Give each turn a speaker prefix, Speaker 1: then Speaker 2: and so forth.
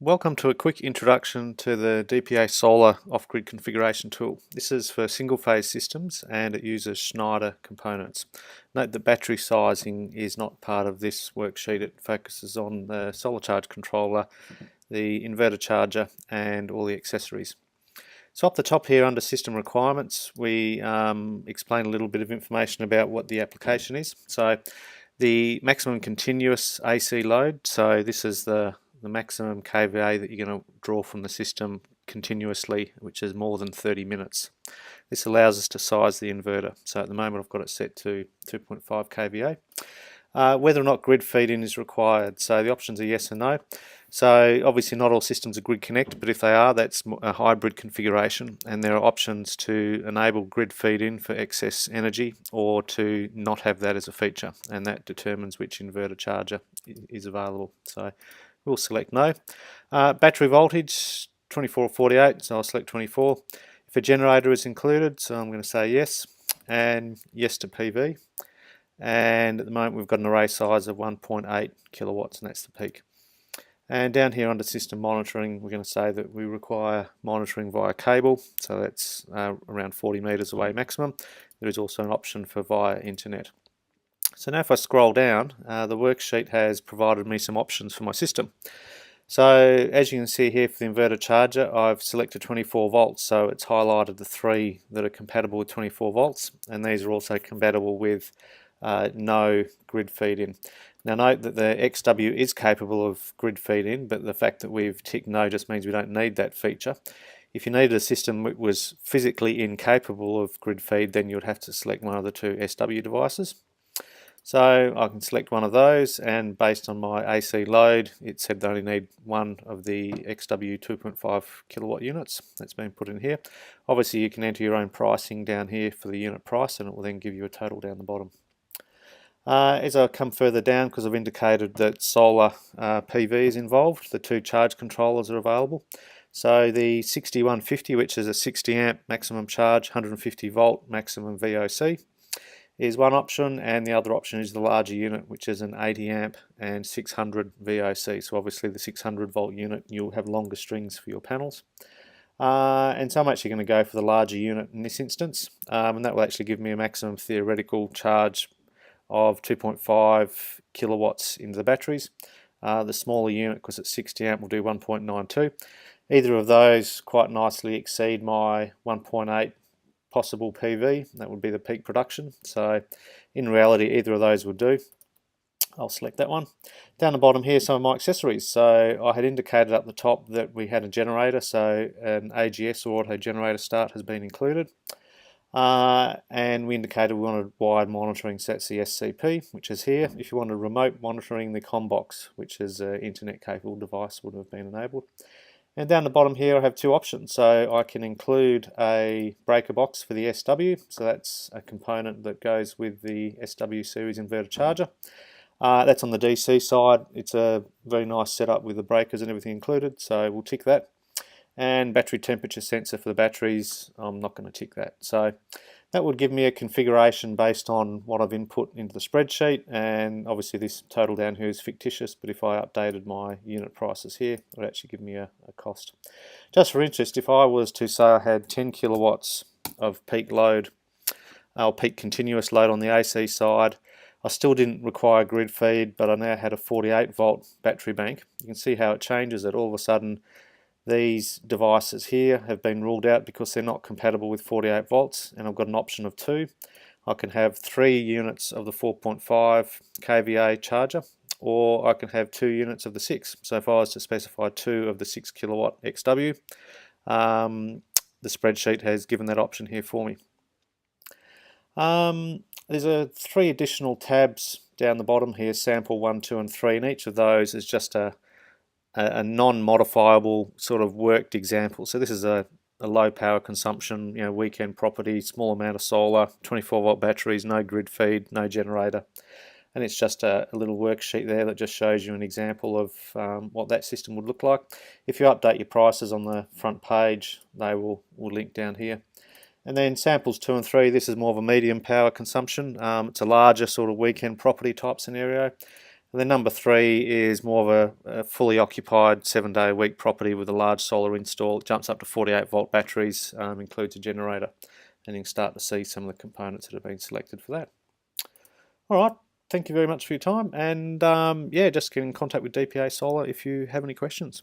Speaker 1: Welcome to a quick introduction to the DPA Solar Off-Grid Configuration Tool. This is for single-phase systems and it uses Schneider components. Note that battery sizing is not part of this worksheet. It focuses on the solar charge controller, the inverter charger and all the accessories. So up the top here under System Requirements we explain a little bit of information about what the application is. So the maximum continuous AC load, so this is the maximum kVA that you're going to draw from the system continuously, which is more than 30 minutes. This allows us to size the inverter. So at the moment I've got it set to 2.5 kVA. Whether or not grid feed-in is required, so the options are yes and no. So obviously not all systems are grid connect, but if they are, that's a hybrid configuration, and there are options to enable grid feed-in for excess energy or to not have that as a feature, and that determines which inverter charger is available. So we'll select no. Battery voltage 24 or 48, so I'll select 24. If a generator is included, so I'm going to say yes, and yes to PV. And at the moment we've got an array size of 1.8 kilowatts, and that's the peak. And down here under system monitoring, we're going to say that we require monitoring via cable, so that's around 40 meters away maximum. There is also an option for via internet. So now if I scroll down, the worksheet has provided me some options for my system. So as you can see here for the inverter charger, I've selected 24 volts, so it's highlighted the three that are compatible with 24 volts, and these are also compatible with no grid feed-in. Now note that the XW is capable of grid feed-in, but the fact that we've ticked no just means we don't need that feature. If you needed a system that was physically incapable of grid feed, then you'd have to select one of the two SW devices. So I can select one of those, and based on my AC load, it said they only need one of the XW 2.5 kilowatt units. That's been put in here. Obviously you can enter your own pricing down here for the unit price, and it will then give you a total down the bottom. As I come further down, because I've indicated that solar PV is involved, the two charge controllers are available. So the 6150, which is a 60 amp maximum charge, 150 volt maximum VOC, is one option, and the other option is the larger unit, which is an 80 amp and 600 VOC. So obviously the 600 volt unit, you'll have longer strings for your panels. And so I'm actually going to go for the larger unit in this instance, and that will actually give me a maximum theoretical charge of 2.5 kilowatts into the batteries. The smaller unit, because it's 60 amp, will do 1.92. Either of those quite nicely exceed my 1.8 possible PV. That would be the peak production. So in reality either of those would do. I'll select that one. Down the bottom here, some of my accessories. So I had indicated up the top that we had a generator, so an AGS or auto generator start has been included. And we indicated we wanted wired monitoring, so that's the SCP, which is here. If you wanted remote monitoring, the ComBox, which is an internet capable device, would have been enabled. And down the bottom here I have two options. So I can include a breaker box for the SW, so that's a component that goes with the SW series inverter charger. That's on the DC side. It's a very nice setup with the breakers and everything included, so we'll tick that. And battery temperature sensor for the batteries, I'm not going to tick that. So that would give me a configuration based on what I've input into the spreadsheet, and obviously this total down here is fictitious, but if I updated my unit prices here, it would actually give me a cost. Just for interest, if I was to say I had 10 kilowatts of peak load, or peak continuous load on the AC side, I still didn't require grid feed, but I now had a 48 volt battery bank. You can see how it changes it. All of a sudden these devices here have been ruled out because they're not compatible with 48 volts, and I've got an option of two. I can have 3 units of the 4.5 kVA charger, or I can have 2 units of the 6. So if I was to specify 2 of the 6 kilowatt XW, the spreadsheet has given that option here for me. There's 3 additional tabs down the bottom here, sample 1, 2 and 3, and each of those is just a non-modifiable sort of worked example. So this is a low power consumption, weekend property, small amount of solar, 24 volt batteries, no grid feed, no generator, and it's just a little worksheet there that just shows you an example of what that system would look like. If you update your prices on the front page, they will link down here. And then samples 2 and 3, this is more of a medium power consumption. It's a larger sort of weekend property type scenario. And then number 3 is more of a fully occupied 7-day-a-week property with a large solar install. It jumps up to 48-volt batteries, includes a generator, and you can start to see some of the components that have been selected for that. All right, thank you very much for your time, and yeah, just get in contact with DPA Solar if you have any questions.